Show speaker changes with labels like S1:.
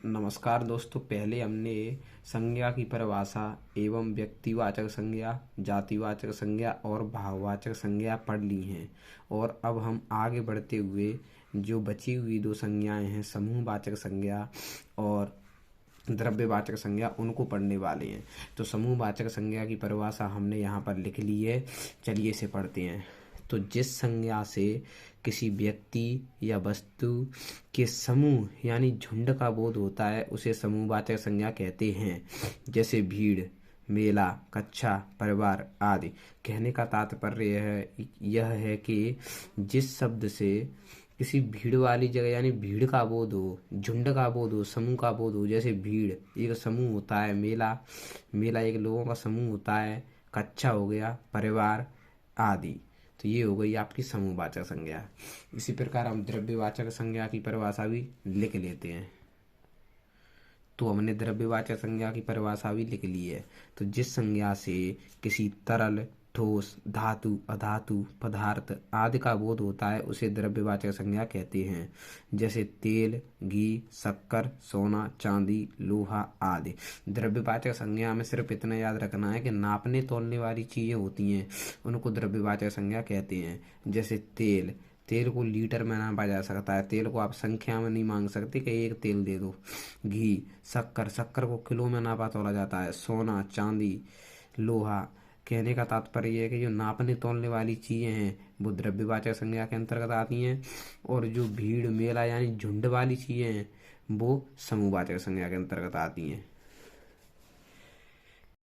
S1: नमस्कार दोस्तों। पहले हमने संज्ञा की परिभाषा एवं व्यक्तिवाचक संज्ञा, जातिवाचक संज्ञा और भाववाचक संज्ञा पढ़ ली हैं। और अब हम आगे बढ़ते हुए जो बची हुई दो संज्ञाएं हैं, समूहवाचक संज्ञा और द्रव्यवाचक संज्ञा, उनको पढ़ने वाले हैं। तो समूहवाचक संज्ञा की परिभाषा हमने यहाँ पर लिख ली है। चलिए इसे पढ़ते हैं। तो जिस संज्ञा से किसी व्यक्ति या वस्तु के समूह यानी झुंड का बोध होता है उसे समूहवाचक संज्ञा कहते हैं। जैसे भीड़, मेला, कक्षा, परिवार आदि। कहने का तात्पर्य यह है कि जिस शब्द से किसी भीड़ वाली जगह यानी भीड़ का बोध हो, झुंड का बोध हो, समूह का बोध हो। जैसे भीड़ एक समूह होता है, मेला मेला एक लोगों का समूह होता है, कक्षा हो गया, परिवार आदि। तो ये हो गई आपकी समूहवाचक संज्ञा। इसी प्रकार हम द्रव्यवाचक संज्ञा की परिभाषा भी लिख लेते हैं। तो हमने द्रव्यवाचक संज्ञा की परिभाषा भी लिख ली है। तो जिस संज्ञा से किसी तरल, ठोस, धातु, अधातु, पदार्थ आदि का बोध होता है उसे द्रव्यवाचक संज्ञा कहते हैं। जैसे तेल, घी, शक्कर, सोना, चांदी, लोहा आदि। द्रव्यवाचक संज्ञा में सिर्फ इतना याद रखना है कि नापने तोलने वाली चीजें होती हैं उनको द्रव्यवाचक संज्ञा कहते हैं। जैसे तेल, तेल को लीटर में नापा जा सकता है। तेल को आप संख्या में नहीं मांग सकते कि एक तेल दे दो। घी, शक्कर, शक्कर को किलो में नापा तोला जाता है। सोना, चांदी, लोहा। कहने का तात्पर्य यह है कि जो नापने तोलने वाली चीजें हैं वो द्रव्यवाचक संज्ञा के अंतर्गत आती हैं, और जो भीड़, मेला यानी झुंड वाली चीजें हैं वो समूहवाचक संज्ञा के अंतर्गत आती हैं।